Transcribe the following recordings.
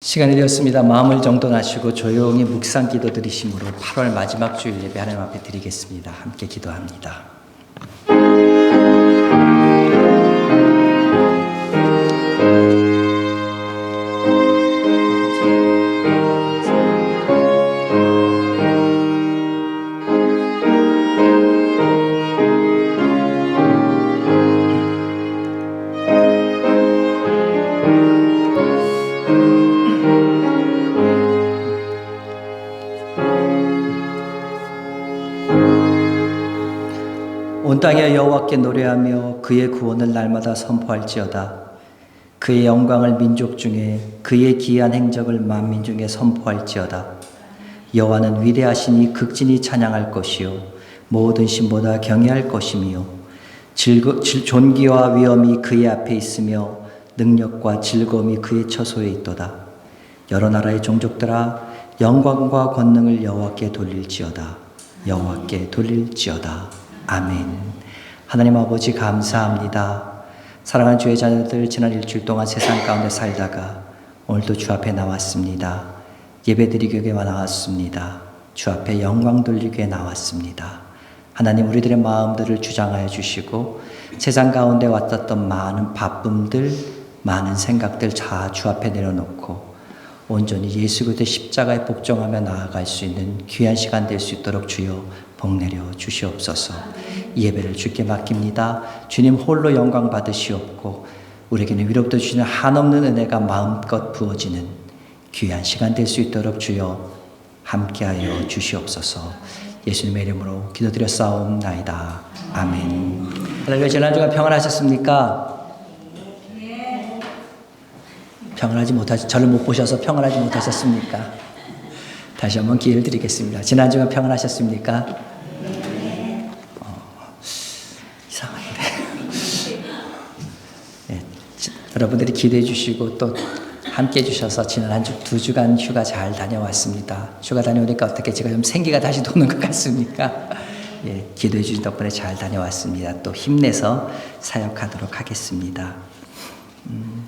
시간이 되었습니다. 마음을 정돈하시고 조용히 묵상 기도 드리심으로 8월 마지막 주일 예배 하나님 앞에 드리겠습니다. 함께 기도합니다. 온 땅에 여호와께 노래하며 그의 구원을 날마다 선포할지어다. 그의 영광을 민족 중에, 그의 기이한 행적을 만민 중에 선포할지어다. 여호와는 위대하시니 극진히 찬양할 것이요 모든 신보다 경외할 것이며 존귀와 위엄이 그의 앞에 있으며 능력과 즐거움이 그의 처소에 있도다. 여러 나라의 종족들아 영광과 권능을 여호와께 돌릴지어다. 여호와께 돌릴지어다. 아멘. 하나님 아버지 감사합니다. 사랑하는 주의 자녀들, 지난 일주일 동안 세상 가운데 살다가 오늘도 주 앞에 나왔습니다. 예배드리기 위해 나왔습니다. 주 앞에 영광 돌리기 위해 나왔습니다. 하나님, 우리들의 마음들을 주장하여 주시고 세상 가운데 왔었던 많은 바쁨들, 많은 생각들 다 주 앞에 내려놓고 온전히 예수 그리스도의 십자가에 복종하며 나아갈 수 있는 귀한 시간 될 수 있도록 주여 복내려 주시옵소서. 이 예배를 주께 맡깁니다. 주님 홀로 영광 받으시옵고 우리에게는 위로부터 주시는 한없는 은혜가 마음껏 부어지는 귀한 시간 될 수 있도록 주여 함께하여 주시옵소서. 예수님의 이름으로 기도드렸사옵나이다. 아멘. 할렐루야. 지난 주간 평안하셨습니까? 저를 못 보셔서 평안하지 못하셨습니까? 다시 한번 기회를 드리겠습니다. 지난 주간 평안하셨습니까? 이상한데. 네, 여러분들이 기대해 주시고 또 함께 해주셔서 지난 한 주, 2주간 휴가 잘 다녀왔습니다. 휴가 다녀오니까 어떻게 제가 좀 생기가 다시 도는 것 같습니까? 예, 기도해 주신 덕분에 잘 다녀왔습니다. 또 힘내서 사역하도록 하겠습니다.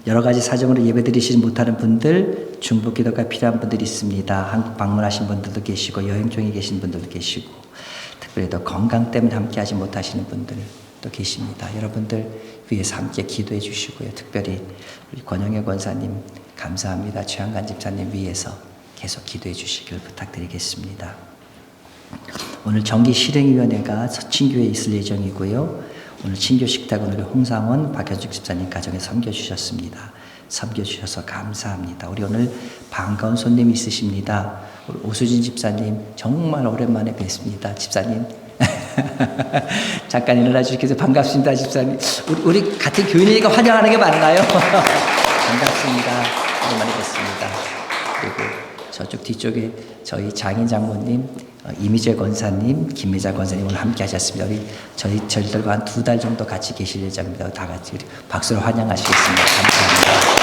여러 가지 사정으로 예배드리지 못하는 분들, 중보 기도가 필요한 분들이 있습니다. 한국 방문하신 분들도 계시고 여행 중에 계신 분들도 계시고 특별히 또 건강 때문에 함께하지 못하시는 분들도 계십니다. 여러분들 위해서 함께 기도해 주시고요. 특별히 우리 권영애 권사님 감사합니다. 최한관 집사님 위해서 계속 기도해 주시길 부탁드리겠습니다. 오늘 정기실행위원회가 서친교에 있을 예정이고요. 오늘 친교식탁은 우리 홍상원 박현숙 집사님 가정에 섬겨주셨습니다. 섬겨주셔서 감사합니다. 우리 오늘 반가운 손님이 있으십니다. 우리 오수진 집사님 정말 오랜만에 뵙습니다. 집사님 잠깐 일어나 주시겠어요? 반갑습니다. 집사님. 우리 같은 교인이니까 환영하는 게 맞나요? 반갑습니다. 오랜만에 뵙습니다. 그리고 저쪽 뒤쪽에 저희 장인 장모님, 이미재 권사님, 김미자 권사님 오늘 함께 하셨습니다. 우리 저희들과 한 2달 정도 같이 계실 예정입니다. 다 같이 우리 박수로 환영하시겠습니다. 감사합니다.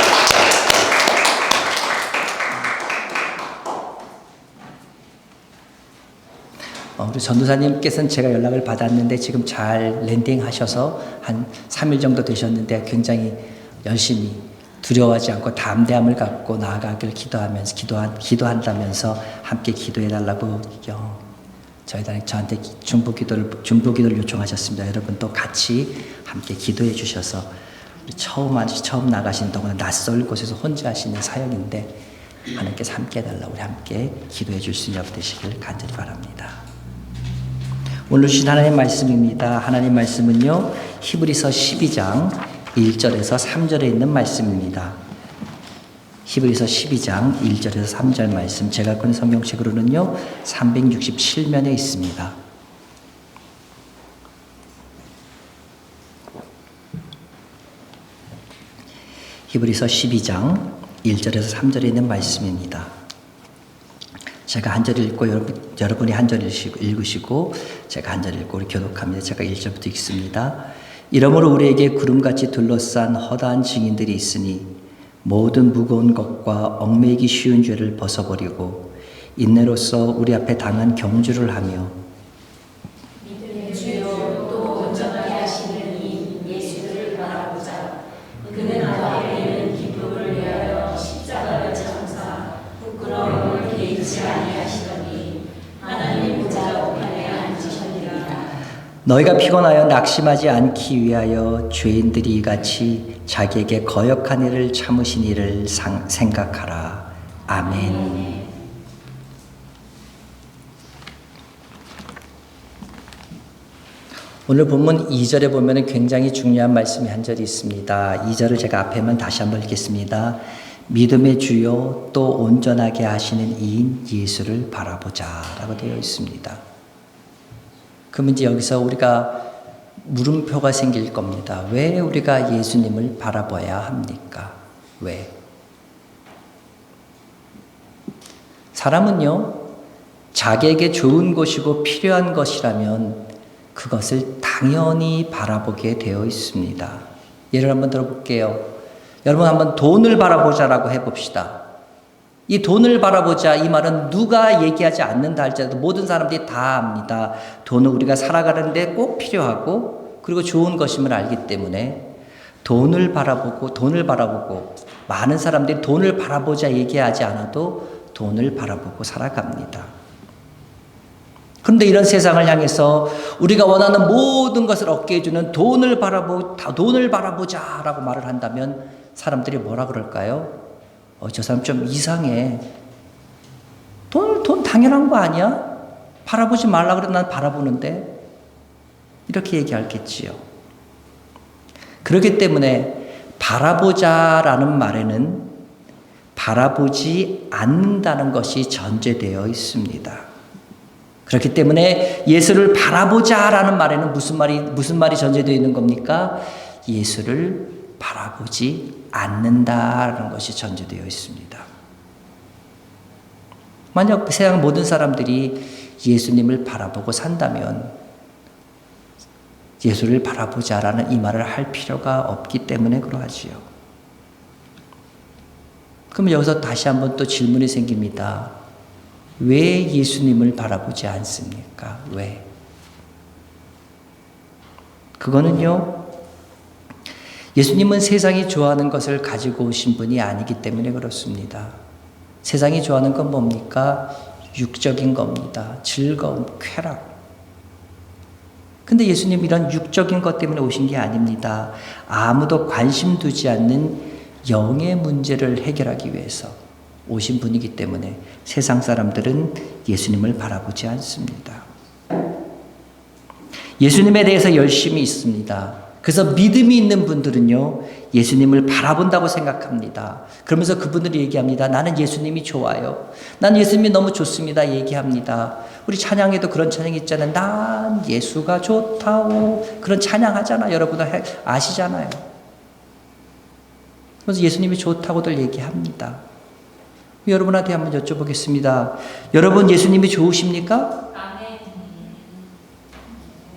우리 전도사님께서는 제가 연락을 받았는데 지금 잘 랜딩하셔서 한 3일 정도 되셨는데 굉장히 열심히 두려워하지 않고 담대함을 갖고 나아가길 기도한다면서 함께 기도해달라고 저한테 중보 기도를 요청하셨습니다. 여러분 또 같이 함께 기도해 주셔서 우리 처음 나가시는 동안 낯설 곳에서 혼자 하시는 사역인데 하나님께서 함께 해달라고 우리 함께 기도해 줄 수 있는 여러분 되시길 간절히 바랍니다. 오늘 주신 하나님의 말씀입니다. 하나님 말씀은요 히브리서 12장 1절에서 3절에 있는 말씀입니다. 히브리서 12장 1절에서 3절 말씀, 제가 갖고 있는 성경책으로는요 367면에 있습니다. 히브리서 12장 1절에서 3절에 있는 말씀입니다. 제가 한 절 읽고 여러분이 한 절 읽으시고 제가 한 절 읽고 우리 교독합니다. 제가 1절부터 읽습니다. 이러므로 우리에게 구름같이 둘러싼 허다한 증인들이 있으니 모든 무거운 것과 얽매이기 쉬운 죄를 벗어버리고 인내로써 우리 앞에 당한 경주를 하며 믿음의 주요 또 온전하게 하시는 이 예수를 바라보자. 그는 나에게는 기쁨을 위하여 십자가를 장사 너희가 피곤하여 낙심하지 않기 위하여 죄인들이 같이 자기에게 거역한 일을 참으신 이를 생각하라. 아멘. 오늘 본문 2절에 보면 굉장히 중요한 말씀이 한 절이 있습니다. 2절을 제가 앞에만 다시 한번 읽겠습니다. 믿음의 주요 또 온전하게 하시는 이인 예수를 바라보자 라고 되어 있습니다. 그러면 이제 여기서 우리가 물음표가 생길 겁니다. 왜 우리가 예수님을 바라봐야 합니까? 왜? 사람은요, 자기에게 좋은 것이고 필요한 것이라면 그것을 당연히 바라보게 되어 있습니다. 예를 한번 들어볼게요. 여러분 한번 돈을 바라보자라고 해봅시다. 이 돈을 바라보자 이 말은 누가 얘기하지 않는다 할지라도 모든 사람들이 다 압니다. 돈은 우리가 살아가는데 꼭 필요하고 그리고 좋은 것임을 알기 때문에 돈을 바라보고 많은 사람들이 돈을 바라보자 얘기하지 않아도 돈을 바라보고 살아갑니다. 그런데 이런 세상을 향해서 우리가 원하는 모든 것을 얻게 해주는 돈을 바라보자라고 말을 한다면 사람들이 뭐라 그럴까요? 저 사람 좀 이상해. 돈 당연한 거 아니야? 바라보지 말라 그래 난 바라보는데. 이렇게 얘기하겠지요. 그렇기 때문에 바라보자라는 말에는 바라보지 않는다는 것이 전제되어 있습니다. 그렇기 때문에 예수를 바라보자라는 말에는 무슨 말이 전제되어 있는 겁니까? 예수를 바라보지 않는다라는 것이 전제되어 있습니다. 만약 세상 모든 사람들이 예수님을 바라보고 산다면 예수를 바라보자라는 이 말을 할 필요가 없기 때문에 그러하지요. 그럼 여기서 다시 한번 또 질문이 생깁니다. 왜 예수님을 바라보지 않습니까? 왜? 그거는요, 예수님은 세상이 좋아하는 것을 가지고 오신 분이 아니기 때문에 그렇습니다. 세상이 좋아하는 건 뭡니까? 육적인 겁니다. 즐거움, 쾌락. 근데 예수님 이런 육적인 것 때문에 오신 게 아닙니다. 아무도 관심 두지 않는 영의 문제를 해결하기 위해서 오신 분이기 때문에 세상 사람들은 예수님을 바라보지 않습니다. 예수님에 대해서 열심히 있습니다. 그래서 믿음이 있는 분들은요, 예수님을 바라본다고 생각합니다. 그러면서 그분들이 얘기합니다. 나는 예수님이 좋아요. 난 예수님이 너무 좋습니다. 얘기합니다. 우리 찬양에도 그런 찬양이 있잖아요. 난 예수가 좋다오. 그런 찬양하잖아요. 여러분 아시잖아요. 그래서 예수님이 좋다고들 얘기합니다. 여러분한테 한번 여쭤보겠습니다. 여러분 예수님이 좋으십니까? 아멘.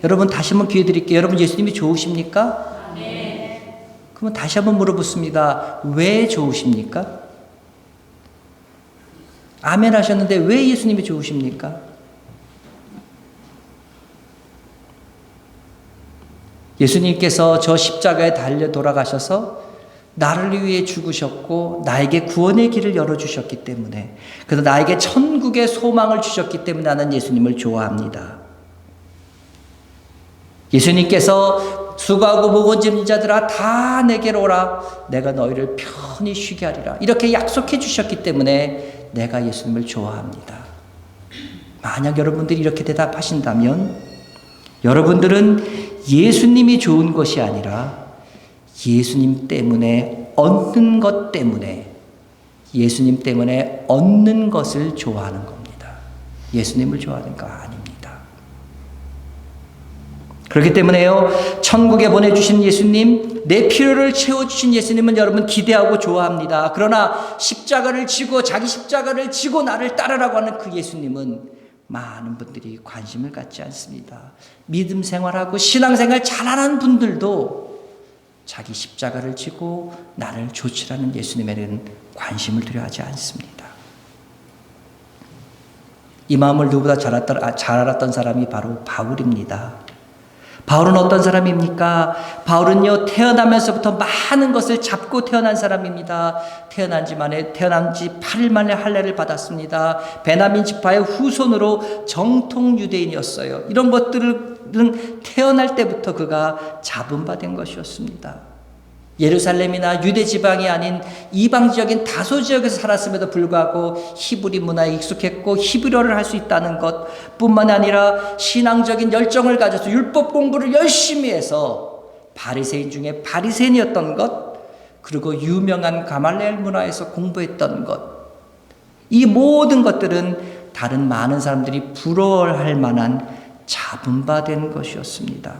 여러분 다시 한번 기회 드릴게요. 여러분 예수님이 좋으십니까? 아멘. 그러면 다시 한번 물어보습니다. 왜 좋으십니까? 아멘 하셨는데 왜 예수님이 좋으십니까? 예수님께서 저 십자가에 달려 돌아가셔서 나를 위해 죽으셨고 나에게 구원의 길을 열어주셨기 때문에, 그래서 나에게 천국의 소망을 주셨기 때문에 나는 예수님을 좋아합니다. 예수님께서 수고하고 무거운 짐진 자들아 다 내게로 오라, 내가 너희를 편히 쉬게 하리라, 이렇게 약속해 주셨기 때문에 내가 예수님을 좋아합니다. 만약 여러분들이 이렇게 대답하신다면 여러분들은 예수님이 좋은 것이 아니라 예수님 때문에 얻는 것 때문에, 예수님 때문에 얻는 것을 좋아하는 겁니다. 예수님을 좋아하는 거 아닙니다. 그렇기 때문에요, 천국에 보내주신 예수님, 내 필요를 채워주신 예수님은 여러분 기대하고 좋아합니다. 그러나 십자가를 지고 자기 십자가를 지고 나를 따르라고 하는 그 예수님은 많은 분들이 관심을 갖지 않습니다. 믿음 생활하고 신앙생활 잘하는 분들도 자기 십자가를 지고 나를 조치라는 예수님에는 관심을 들여 하지 않습니다. 이 마음을 누구보다 잘 알았던 사람이 바로 바울입니다. 바울은 어떤 사람입니까? 바울은요, 태어나면서부터 많은 것을 잡고 태어난 사람입니다. 태어난 지 8일 만에 할례를 받았습니다. 베냐민 지파의 후손으로 정통 유대인이었어요. 이런 것들을 그는 태어날 때부터 그가 잡음받은 것이었습니다. 예루살렘이나 유대 지방이 아닌 이방 지역인 다소 지역에서 살았음에도 불구하고 히브리 문화에 익숙했고 히브리어를 할 수 있다는 것뿐만 아니라 신앙적인 열정을 가져서 율법 공부를 열심히 해서 바리새인 중에 바리새인이었던 것, 그리고 유명한 가말리엘 문화에서 공부했던 것, 이 모든 것들은 다른 많은 사람들이 부러워할 만한 잡음받은 것이었습니다.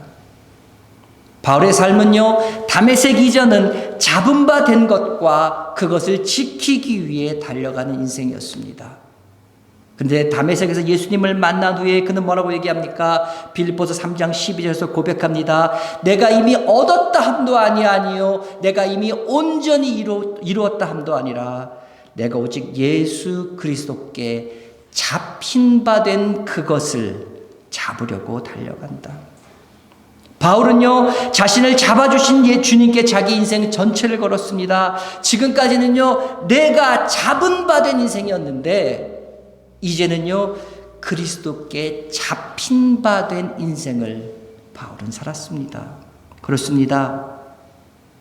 바울의 삶은요, 다메섹 이전은 잡음받은 것과 그것을 지키기 위해 달려가는 인생이었습니다. 그런데 다메섹에서 예수님을 만난 후에 그는 뭐라고 얘기합니까? 빌립보서 3장 12절에서 고백합니다. 내가 이미 얻었다 함도 아니요 내가 이미 온전히 이루었다 함도 아니라 내가 오직 예수 그리스도께 잡힌 바 된 그것을 잡으려고 달려간다. 바울은요, 자신을 잡아주신 주님께 자기 인생 전체를 걸었습니다. 지금까지는요, 내가 잡은 바 된 인생이었는데 이제는요, 그리스도께 잡힌 바 된 인생을 바울은 살았습니다. 그렇습니다.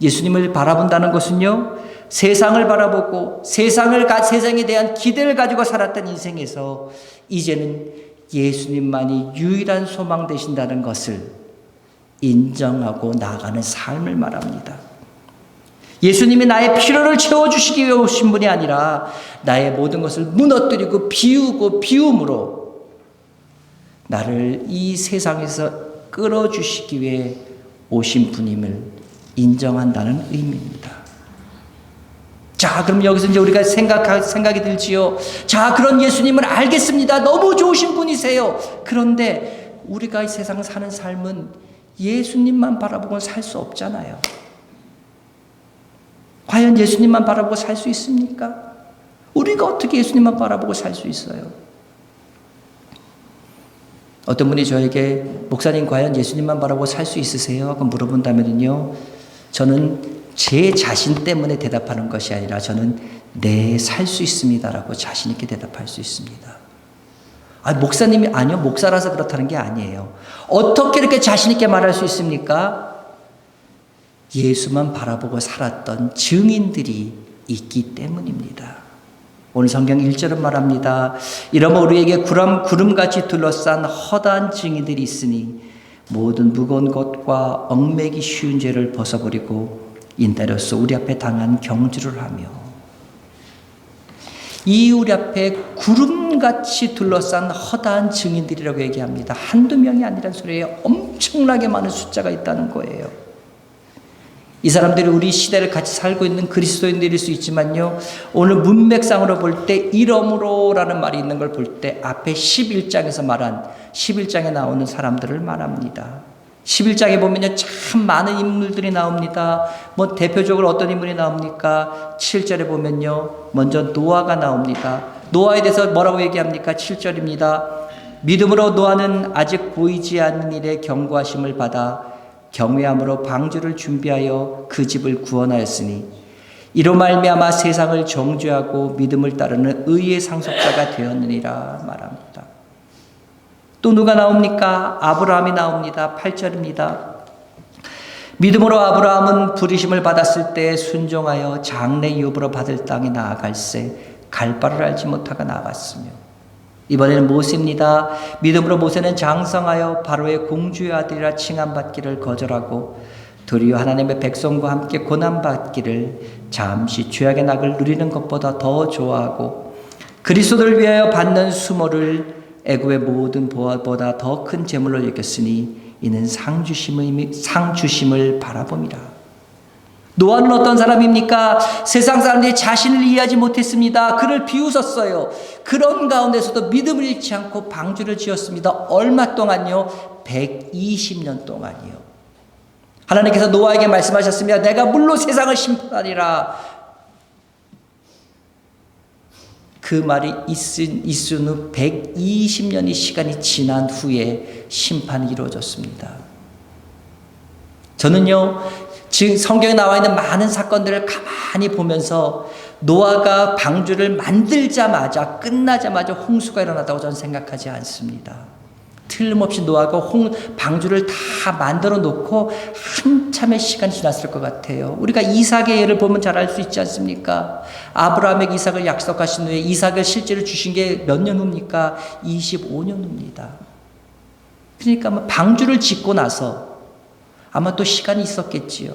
예수님을 바라본다는 것은요, 세상을 바라보고 세상에 대한 기대를 가지고 살았던 인생에서 이제는 예수님만이 유일한 소망 되신다는 것을 인정하고 나아가는 삶을 말합니다. 예수님이 나의 필요를 채워주시기 위해 오신 분이 아니라 나의 모든 것을 무너뜨리고 비움으로 나를 이 세상에서 끌어주시기 위해 오신 분임을 인정한다는 의미입니다. 자, 그럼 여기서 이제 우리가 생각이 들지요. 자, 그런 예수님을 알겠습니다. 너무 좋으신 분이세요. 그런데 우리가 이 세상 사는 삶은 예수님만 바라보고 살 수 없잖아요. 과연 예수님만 바라보고 살 수 있습니까? 우리가 어떻게 예수님만 바라보고 살 수 있어요? 어떤 분이 저에게 목사님 과연 예수님만 바라보고 살 수 있으세요? 하고 물어본다면요, 저는 제 자신 때문에 대답하는 것이 아니라 저는 살 수 있습니다라고 자신 있게 대답할 수 있습니다. 목사님이 아니요, 목사라서 그렇다는 게 아니에요. 어떻게 이렇게 자신 있게 말할 수 있습니까? 예수만 바라보고 살았던 증인들이 있기 때문입니다. 오늘 성경 1절은 말합니다. 이러므로 우리에게 구름같이 둘러싼 허다한 증인들이 있으니 모든 무거운 것과 얽매기 쉬운 죄를 벗어버리고 인내로써 우리 앞에 당한 경주를 하며, 이 우리 앞에 구름같이 둘러싼 허다한 증인들이라고 얘기합니다. 한두 명이 아니란 소리예요. 엄청나게 많은 숫자가 있다는 거예요. 이 사람들이 우리 시대를 같이 살고 있는 그리스도인들일 수 있지만요, 오늘 문맥상으로 볼 때 이러므로라는 말이 있는 걸 볼 때 앞에 11장에서 말한 11장에 나오는 사람들을 말합니다. 11장에 보면요, 참 많은 인물들이 나옵니다. 대표적으로 어떤 인물이 나옵니까? 7절에 보면요, 먼저 노아가 나옵니다. 노아에 대해서 뭐라고 얘기합니까? 7절입니다. 믿음으로 노아는 아직 보이지 않는 일에 경고하심을 받아 경외함으로 방주를 준비하여 그 집을 구원하였으니 이로 말미암아 세상을 정죄하고 믿음을 따르는 의의 상속자가 되었느니라 말합니다. 또 누가 나옵니까? 아브라함이 나옵니다. 8절입니다. 믿음으로 아브라함은 부르심을 받았을 때 순종하여 장래 유업으로 받을 땅에 나아갈새 갈 바를 알지 못하고 나아갔으며, 이번에는 모세입니다. 믿음으로 모세는 장성하여 바로의 공주의 아들이라 칭함받기를 거절하고 도리어 하나님의 백성과 함께 고난받기를 잠시 죄악의 낙을 누리는 것보다 더 좋아하고 그리스도를 위하여 받는 수모를 애굽의 모든 보화보다 더 큰 재물로 여겼으니 이는 상 주심을 바라봄이라. 노아는 어떤 사람입니까? 세상 사람들이 자신을 이해하지 못했습니다. 그를 비웃었어요. 그런 가운데서도 믿음을 잃지 않고 방주를 지었습니다. 얼마 동안요? 120년 동안이요. 하나님께서 노아에게 말씀하셨습니다. 내가 물로 세상을 심판하리라. 그 말이 있은 후 120년의 시간이 지난 후에 심판이 이루어졌습니다. 저는요, 지금 성경에 나와 있는 많은 사건들을 가만히 보면서 노아가 방주를 만들자마자 끝나자마자 홍수가 일어났다고 저는 생각하지 않습니다. 틀림없이 노아가 방주를 다 만들어 놓고 한참의 시간이 지났을 것 같아요. 우리가 이삭의 예를 보면 잘 알 수 있지 않습니까? 아브라함에게 이삭을 약속하신 후에 이삭을 실제로 주신 게 몇 년 후입니까? 25년 후입니다. 그러니까 방주를 짓고 나서 아마 또 시간이 있었겠지요.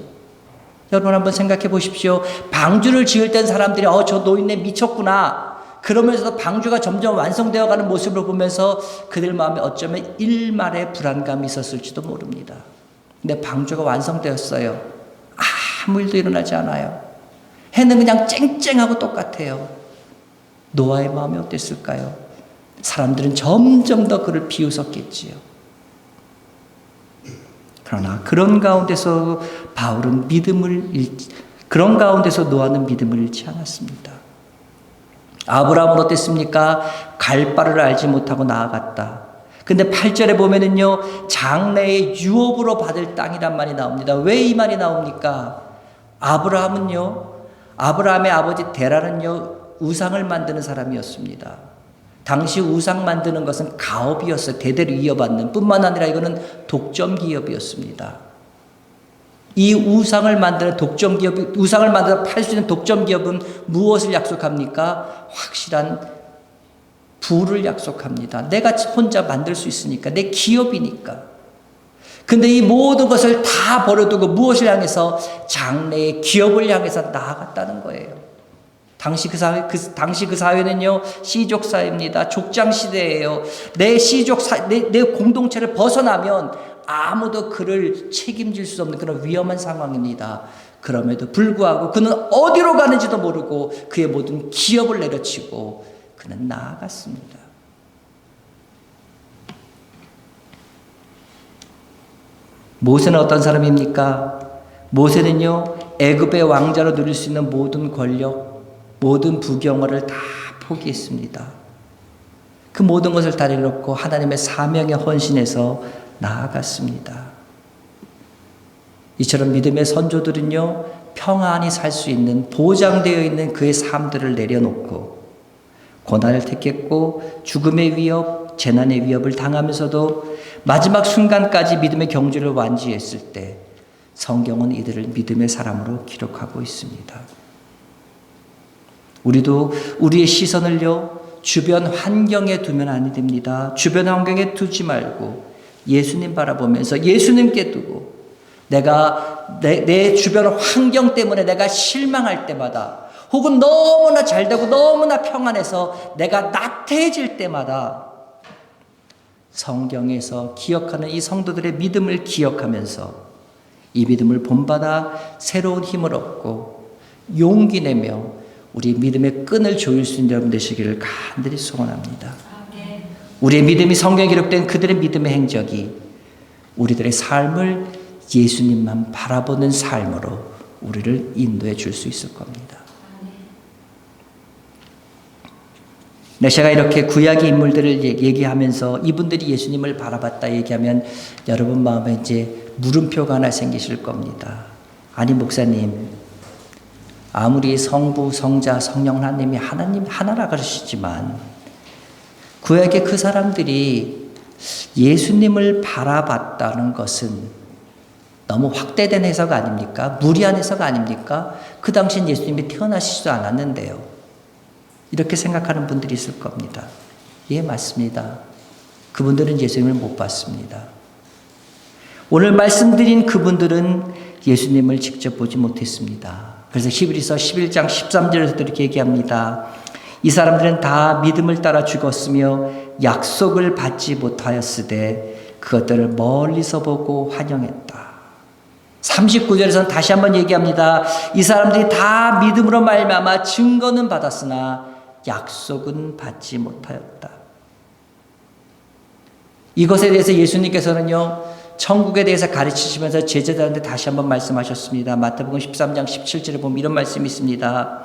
여러분 한번 생각해 보십시오. 방주를 지을 땐 사람들이 저 노인네 미쳤구나. 그러면서도 방주가 점점 완성되어가는 모습을 보면서 그들 마음에 어쩌면 일말의 불안감이 있었을지도 모릅니다. 근데 방주가 완성되었어요. 아무 일도 일어나지 않아요. 해는 그냥 쨍쨍하고 똑같아요. 노아의 마음이 어땠을까요? 사람들은 점점 더 그를 비웃었겠지요. 그러나 그런 가운데서 그런 가운데서 노아는 믿음을 잃지 않았습니다. 아브라함은 어땠습니까? 갈 바를 알지 못하고 나아갔다. 근데 8절에 보면은요, 장래의 유업으로 받을 땅이란 말이 나옵니다. 왜 이 말이 나옵니까? 아브라함의 아버지 데라는요, 우상을 만드는 사람이었습니다. 당시 우상 만드는 것은 가업이었어요. 대대로 이어받는 뿐만 아니라 이거는 독점 기업이었습니다. 이 우상을 만들어 팔 수 있는 독점 기업은 무엇을 약속합니까? 확실한 부를 약속합니다. 내가 혼자 만들 수 있으니까, 내 기업이니까. 근데 이 모든 것을 다 버려두고 무엇을 향해서? 장래의 기업을 향해서 나아갔다는 거예요. 당시 그 사회는요, 시족 사회입니다. 족장 시대예요. 내 공동체를 벗어나면 아무도 그를 책임질 수 없는 그런 위험한 상황입니다. 그럼에도 불구하고 그는 어디로 가는지도 모르고 그의 모든 기업을 내려치고 그는 나아갔습니다. 모세는 어떤 사람입니까? 모세는요, 애굽의 왕자로 누릴 수 있는 모든 권력, 모든 부경어를 다 포기했습니다. 그 모든 것을 다 내려놓고 하나님의 사명에 헌신해서 나아갔습니다. 이처럼 믿음의 선조들은요, 평안히 살 수 있는, 보장되어 있는 그의 삶들을 내려놓고 고난을 택했고 죽음의 위협, 재난의 위협을 당하면서도 마지막 순간까지 믿음의 경주를 완주했을 때 성경은 이들을 믿음의 사람으로 기록하고 있습니다. 우리도 우리의 시선을요, 주변 환경에 두면 안 됩니다. 주변 환경에 두지 말고 예수님 바라보면서 예수님께 두고, 내가 내 주변 환경 때문에 내가 실망할 때마다, 혹은 너무나 잘되고 너무나 평안해서 내가 나태해질 때마다 성경에서 기억하는 이 성도들의 믿음을 기억하면서 이 믿음을 본받아 새로운 힘을 얻고 용기 내며 우리 믿음의 끈을 조일 수 있는 여러분 되시기를 간절히 소원합니다. 우리의 믿음이 성경에 기록된 그들의 믿음의 행적이 우리들의 삶을 예수님만 바라보는 삶으로 우리를 인도해 줄 수 있을 겁니다. 제가 이렇게 구약의 인물들을 얘기하면서 이분들이 예수님을 바라봤다 얘기하면 여러분 마음에 이제 물음표가 하나 생기실 겁니다. 아니 목사님, 아무리 성부, 성자, 성령 하나님이 하나님 하나라 그러시지만 구약의 그 사람들이 예수님을 바라봤다는 것은 너무 확대된 해석 아닙니까? 무리한 해석 아닙니까? 그 당시엔 예수님이 태어나시지도 않았는데요. 이렇게 생각하는 분들이 있을 겁니다. 예, 맞습니다. 그분들은 예수님을 못 봤습니다. 오늘 말씀드린 그분들은 예수님을 직접 보지 못했습니다. 그래서 히브리서 11장 13절에서도 이렇게 얘기합니다. 이 사람들은 다 믿음을 따라 죽었으며 약속을 받지 못하였으되 그것들을 멀리서 보고 환영했다. 39절에서는 다시 한번 얘기합니다. 이 사람들이 다 믿음으로 말미암아 증거는 받았으나 약속은 받지 못하였다. 이것에 대해서 예수님께서는요, 천국에 대해서 가르치시면서 제자들한테 다시 한번 말씀하셨습니다. 마태복음 13장 17절에 보면 이런 말씀이 있습니다.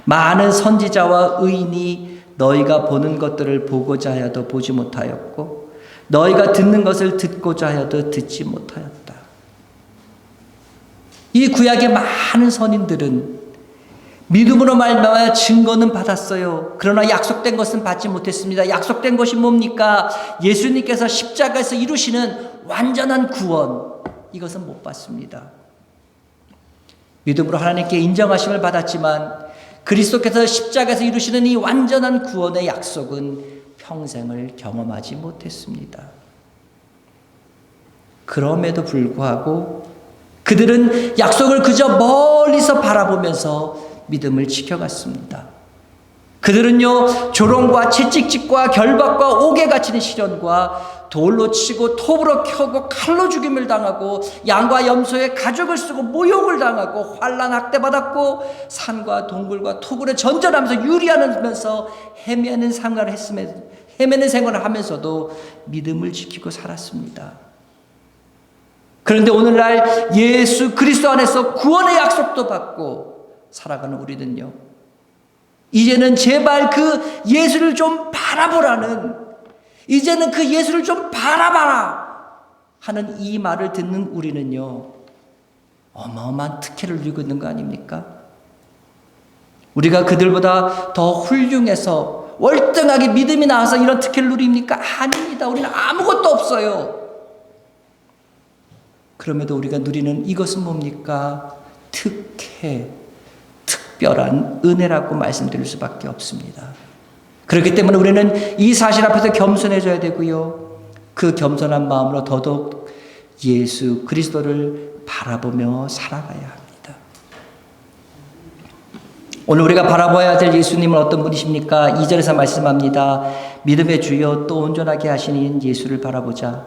많은 선지자와 의인이 너희가 보는 것들을 보고자 하여도 보지 못하였고 너희가 듣는 것을 듣고자 하여도 듣지 못하였다. 이 구약의 많은 선인들은 믿음으로 말미암아 증거는 받았어요. 그러나 약속된 것은 받지 못했습니다. 약속된 것이 뭡니까? 예수님께서 십자가에서 이루시는 완전한 구원, 이것은 못 받습니다. 믿음으로 하나님께 인정하심을 받았지만 그리스도께서 십자가에서 이루시는 이 완전한 구원의 약속은 평생을 경험하지 못했습니다. 그럼에도 불구하고 그들은 약속을 그저 멀리서 바라보면서 믿음을 지켜갔습니다. 그들은요, 조롱과 채찍질과 결박과 옥에 갇히는 시련과 돌로 치고 톱으로 켜고 칼로 죽임을 당하고 양과 염소의 가죽을 쓰고 모욕을 당하고 환난 학대받았고 산과 동굴과 토굴에 전전하면서 유리하면서 헤매는 생활을 하면서도 믿음을 지키고 살았습니다. 그런데 오늘날 예수 그리스도 안에서 구원의 약속도 받고 살아가는 우리는요, 이제는 제발 그 예수를 좀 바라보라는, 이제는 그 예수를 좀 바라봐라 하는 이 말을 듣는 우리는요, 어마어마한 특혜를 누리고 있는 거 아닙니까? 우리가 그들보다 더 훌륭해서 월등하게 믿음이 나와서 이런 특혜를 누립니까? 아닙니다. 우리는 아무것도 없어요. 그럼에도 우리가 누리는 이것은 뭡니까? 특혜, 특별한 은혜라고 말씀드릴 수밖에 없습니다. 그렇기 때문에 우리는 이 사실 앞에서 겸손해져야 되고요, 그 겸손한 마음으로 더더욱 예수 그리스도를 바라보며 살아가야 합니다. 오늘 우리가 바라봐야 될 예수님은 어떤 분이십니까? 2절에서 말씀합니다. 믿음의 주여 또 온전하게 하시는 예수를 바라보자.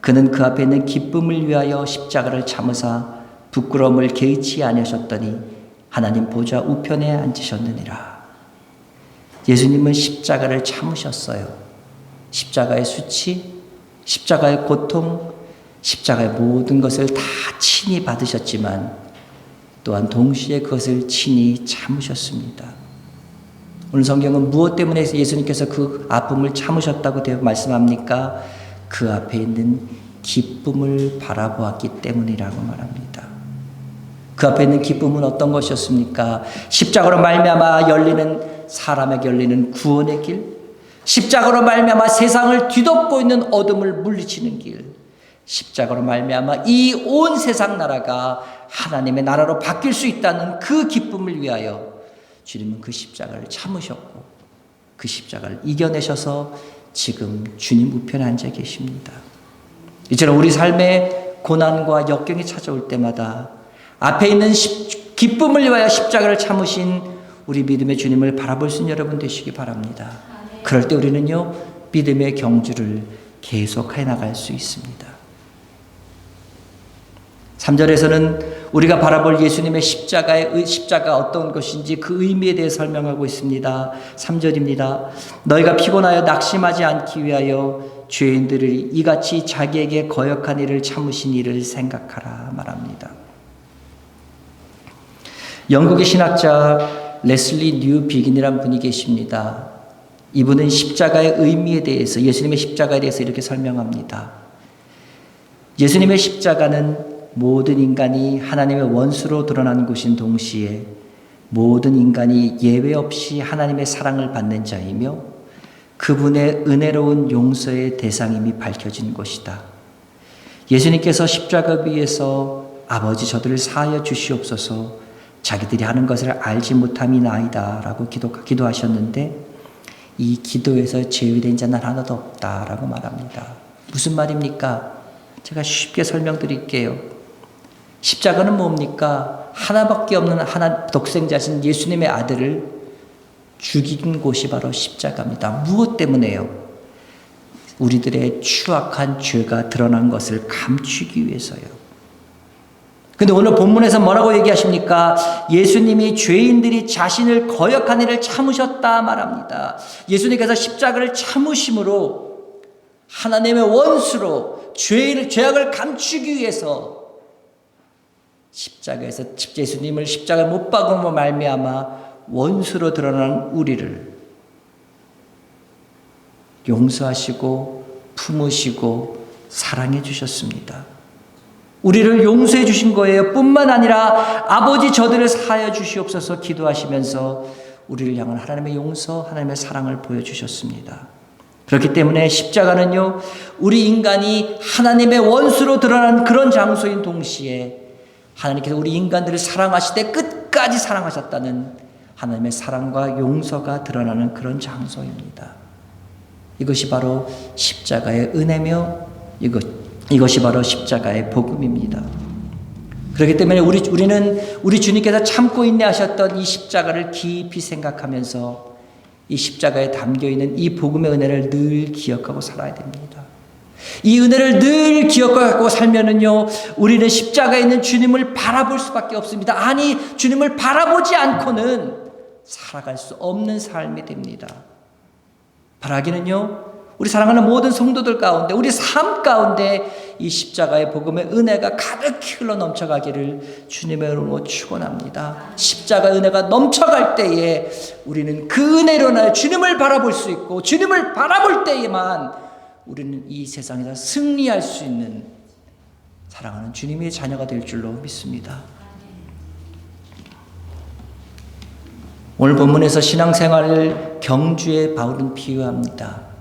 그는 그 앞에 있는 기쁨을 위하여 십자가를 참으사 부끄러움을 개의치 아니하셨더니 하나님 보좌 우편에 앉으셨느니라. 예수님은 십자가를 참으셨어요. 십자가의 수치, 십자가의 고통, 십자가의 모든 것을 다 친히 받으셨지만 또한 동시에 그것을 친히 참으셨습니다. 오늘 성경은 무엇 때문에 예수님께서 그 아픔을 참으셨다고 말씀합니까? 그 앞에 있는 기쁨을 바라보았기 때문이라고 말합니다. 그 앞에 있는 기쁨은 어떤 것이었습니까? 십자가로 말미암아 열리는, 사람에게 열리는 구원의 길, 십자가로 말미암아 세상을 뒤덮고 있는 어둠을 물리치는 길, 십자가로 말미암아 이 온 세상 나라가 하나님의 나라로 바뀔 수 있다는 그 기쁨을 위하여 주님은 그 십자가를 참으셨고 그 십자가를 이겨내셔서 지금 주님 우편에 앉아 계십니다. 이처럼 우리 삶에 고난과 역경이 찾아올 때마다 앞에 있는 기쁨을 위하여 십자가를 참으신 우리 믿음의 주님을 바라볼 수 있는 여러분 되시기 바랍니다. 그럴 때 우리는요, 믿음의 경주를 계속해 나갈 수 있습니다. 3절에서는 우리가 바라볼 예수님의 십자가 어떤 것인지 그 의미에 대해 설명하고 있습니다. 3절입니다. 너희가 피곤하여 낙심하지 않기 위하여 죄인들을 이같이 자기에게 거역한 일을 참으신 이를 생각하라 말합니다. 영국의 신학자 레슬리 뉴 비긴이라는 분이 계십니다. 이분은 십자가의 의미에 대해서, 예수님의 십자가에 대해서 이렇게 설명합니다. 예수님의 십자가는 모든 인간이 하나님의 원수로 드러난 곳인 동시에 모든 인간이 예외 없이 하나님의 사랑을 받는 자이며 그분의 은혜로운 용서의 대상임이 밝혀진 것이다. 예수님께서 십자가 위에서 아버지 저들을 사하여 주시옵소서, 자기들이 하는 것을 알지 못함이 나이다 라고 기도하셨는데 이 기도에서 제외된 자는 하나도 없다 라고 말합니다. 무슨 말입니까? 제가 쉽게 설명드릴게요. 십자가는 뭡니까? 하나밖에 없는 하나 독생자신 예수님의 아들을 죽인 곳이 바로 십자가입니다. 무엇 때문에요? 우리들의 추악한 죄가 드러난 것을 감추기 위해서요. 근데 오늘 본문에서 뭐라고 얘기하십니까? 예수님이 죄인들이 자신을 거역한 일을 참으셨다 말합니다. 예수님께서 십자가를 참으심으로 하나님의 원수로 죄악을 감추기 위해서 십자가에서 예수님을 십자가에 못 박음으로 말미암아 원수로 드러난 우리를 용서하시고 품으시고 사랑해 주셨습니다. 우리를 용서해 주신 거예요. 뿐만 아니라 아버지 저들을 사하여 주시옵소서 기도하시면서 우리를 향한 하나님의 용서, 하나님의 사랑을 보여주셨습니다. 그렇기 때문에 십자가는요, 우리 인간이 하나님의 원수로 드러난 그런 장소인 동시에 하나님께서 우리 인간들을 사랑하시되 끝까지 사랑하셨다는 하나님의 사랑과 용서가 드러나는 그런 장소입니다. 이것이 바로 십자가의 은혜며 이것이 바로 십자가의 복음입니다. 그렇기 때문에 우리는 우리 주님께서 참고 인내하셨던 이 십자가를 깊이 생각하면서 이 십자가에 담겨있는 이 복음의 은혜를 늘 기억하고 살아야 됩니다. 이 은혜를 늘 기억하고 살면은요, 우리는 십자가에 있는 주님을 바라볼 수밖에 없습니다. 아니, 주님을 바라보지 않고는 살아갈 수 없는 삶이 됩니다. 바라기는요, 우리 사랑하는 모든 성도들 가운데, 우리 삶 가운데 이 십자가의 복음의 은혜가 가득히 흘러 넘쳐가기를 주님의 이름으로 축원합니다. 십자가 은혜가 넘쳐갈 때에 우리는 그 은혜로 인하여 주님을 바라볼 수 있고, 주님을 바라볼 때에만 우리는 이 세상에서 승리할 수 있는 사랑하는 주님의 자녀가 될 줄로 믿습니다. 오늘 본문에서 신앙생활을 경주에 바울은 비유합니다.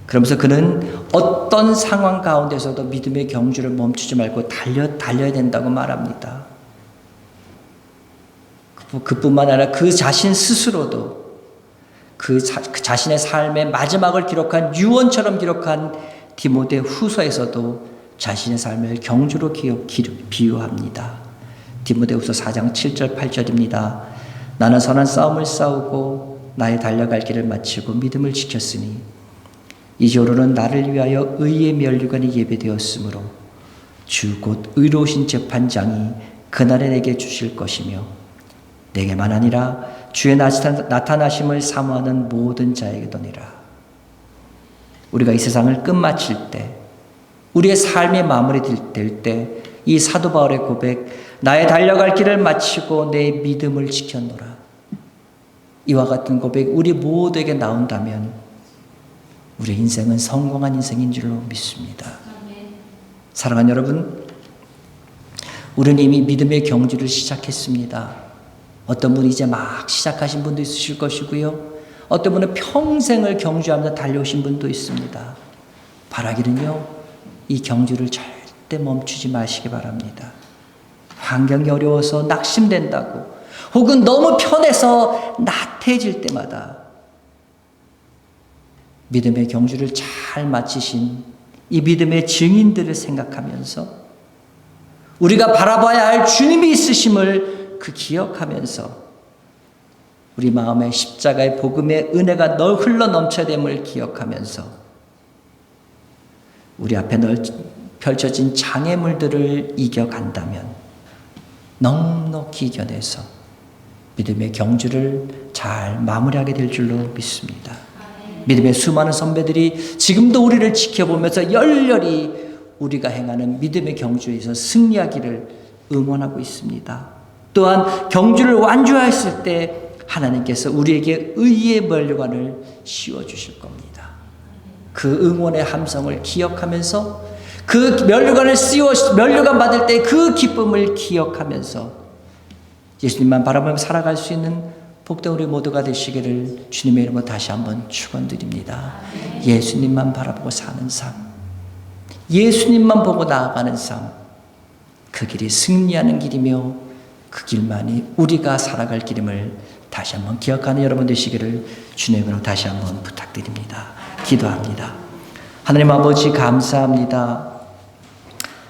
그러면서 그는 어떤 상황 가운데서도 믿음의 경주를 멈추지 말고 달려야 된다고 말합니다. 그뿐만 아니라 그 자신 스스로도 그 자신의 삶의 마지막을 기록한 유언처럼 기록한 디모데 후서에서도 자신의 삶을 경주로 비유합니다. 디모데 후서 4장 7절 8절입니다. 나는 선한 싸움을 싸우고 나의 달려갈 길을 마치고 믿음을 지켰으니 이제로는 나를 위하여 의의 면류관이 예배되었으므로 주 곧 의로우신 재판장이 그날에 내게 주실 것이며 내게만 아니라 주의 나타나심을 사모하는 모든 자에게도니라. 우리가 이 세상을 끝마칠 때, 우리의 삶의 마무리될 때 이 사도 바울의 고백, 나의 달려갈 길을 마치고 내 믿음을 지켰노라. 이와 같은 고백 우리 모두에게 나온다면 우리 인생은 성공한 인생인 줄로 믿습니다. 사랑하는 여러분, 우리는 이미 믿음의 경주를 시작했습니다. 어떤 분이 이제 막 시작하신 분도 있으실 것이고요. 어떤 분은 평생을 경주하면서 달려오신 분도 있습니다. 바라기는요, 이 경주를 절대 멈추지 마시기 바랍니다. 환경이 어려워서 낙심된다고, 혹은 너무 편해서 나태해질 때마다 믿음의 경주를 잘 마치신 이 믿음의 증인들을 생각하면서 우리가 바라봐야 할 주님이 있으심을 기억하면서 우리 마음에 십자가의 복음의 은혜가 흘러 넘쳐야 됨을 기억하면서 우리 앞에 펼쳐진 장애물들을 이겨간다면 넉넉히 이겨내서 믿음의 경주를 잘 마무리하게 될 줄로 믿습니다. 믿음의 수많은 선배들이 지금도 우리를 지켜보면서 열렬히 우리가 행하는 믿음의 경주에서 승리하기를 응원하고 있습니다. 또한 경주를 완주하였을 때 하나님께서 우리에게 의의 면류관을 씌워주실 겁니다. 그 응원의 함성을 기억하면서 그 면류관 받을 때 그 기쁨을 기억하면서 예수님만 바라보며 살아갈 수 있는 복된 우리 모두가 되시기를 주님의 이름으로 다시 한번 축원드립니다. 예수님만 바라보고 사는 삶, 예수님만 보고 나아가는 삶, 그 길이 승리하는 길이며 그 길만이 우리가 살아갈 길임을 다시 한번 기억하는 여러분 되시기를 주님의 이름으로 다시 한번 부탁드립니다. 기도합니다. 하나님 아버지 감사합니다.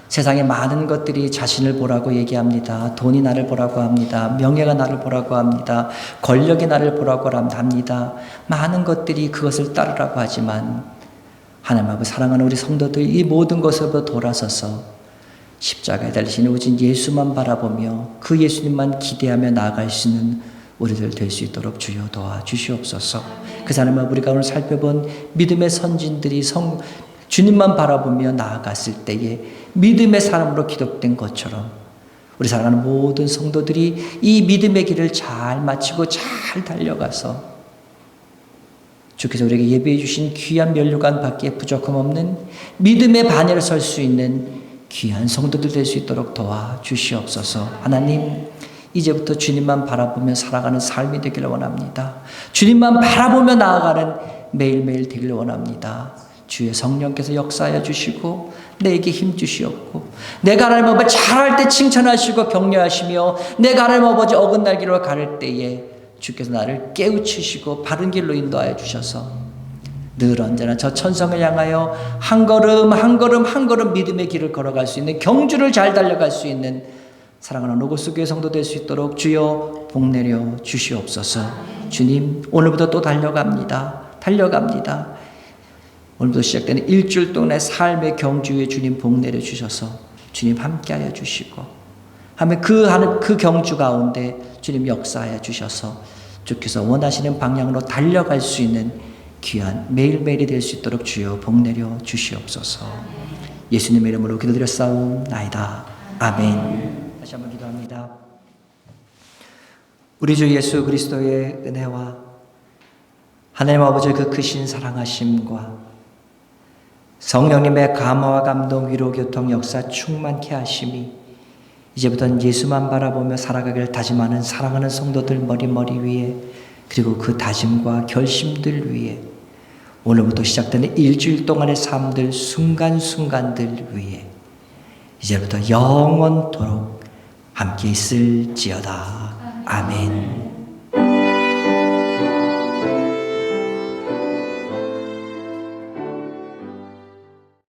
세상의 많은 것들이 자신을 보라고 얘기합니다. 돈이 나를 보라고 합니다. 명예가 나를 보라고 합니다. 권력이 나를 보라고 합니다. 많은 것들이 그것을 따르라고 하지만 하나님 아버지 사랑하는 우리 성도들 이 모든 것으로 돌아서서 십자가에 달리신 오직 예수만 바라보며 그 예수님만 기대하며 나아갈 수 있는 우리들 될 수 있도록 주여 도와주시옵소서. 그 사람을 우리가 오늘 살펴본 믿음의 선진들이 주님만 바라보며 나아갔을 때에 믿음의 사람으로 기록된 것처럼 우리 사랑하는 모든 성도들이 이 믿음의 길을 잘 마치고 잘 달려가서 주께서 우리에게 예배해 주신 귀한 면류관 밖에 부족함 없는 믿음의 반열에 설 수 있는 귀한 성도들 될 수 있도록 도와주시옵소서. 하나님, 이제부터 주님만 바라보며 살아가는 삶이 되기를 원합니다. 주님만 바라보며 나아가는 매일매일 되기를 원합니다. 주의 성령께서 역사하여 주시고 내게 힘 주시옵고, 내가 하나님 아버지 잘할 때 칭찬하시고 격려하시며, 내가 하나님 아버지 어긋날 길로 갈 때에 주께서 나를 깨우치시고 바른 길로 인도하여 주셔서 늘 언제나 저 천성을 향하여 한 걸음 한 걸음 한 걸음 믿음의 길을 걸어갈 수 있는, 경주를 잘 달려갈 수 있는 사랑하는 로고스 교회 성도 될 수 있도록 주여 복내려 주시옵소서. 주님, 오늘부터 또 달려갑니다. 오늘부터 시작되는 일주일 동안의 삶의 경주에 주님 복내려 주셔서 주님 함께하여 주시고, 하면 그 경주 가운데 주님 역사하여 주셔서 주께서 원하시는 방향으로 달려갈 수 있는 귀한 매일매일이 될 수 있도록 주여 복내려 주시옵소서. 예수님의 이름으로 기도드렸사옵나이다. 아멘. 다시 한번 기도합니다. 우리 주 예수 그리스도의 은혜와 하나님 아버지의 그 크신 사랑하심과 성령님의 감화와 감동, 위로, 교통, 역사 충만케 하심이 이제부터는 예수만 바라보며 살아가기를 다짐하는 사랑하는 성도들 머리 위에, 그리고 그 다짐과 결심들 위에, 오늘부터 시작되는 일주일 동안의 삶들, 순간순간들 위에 이제부터 영원토록 함께 있을지어다. 아멘.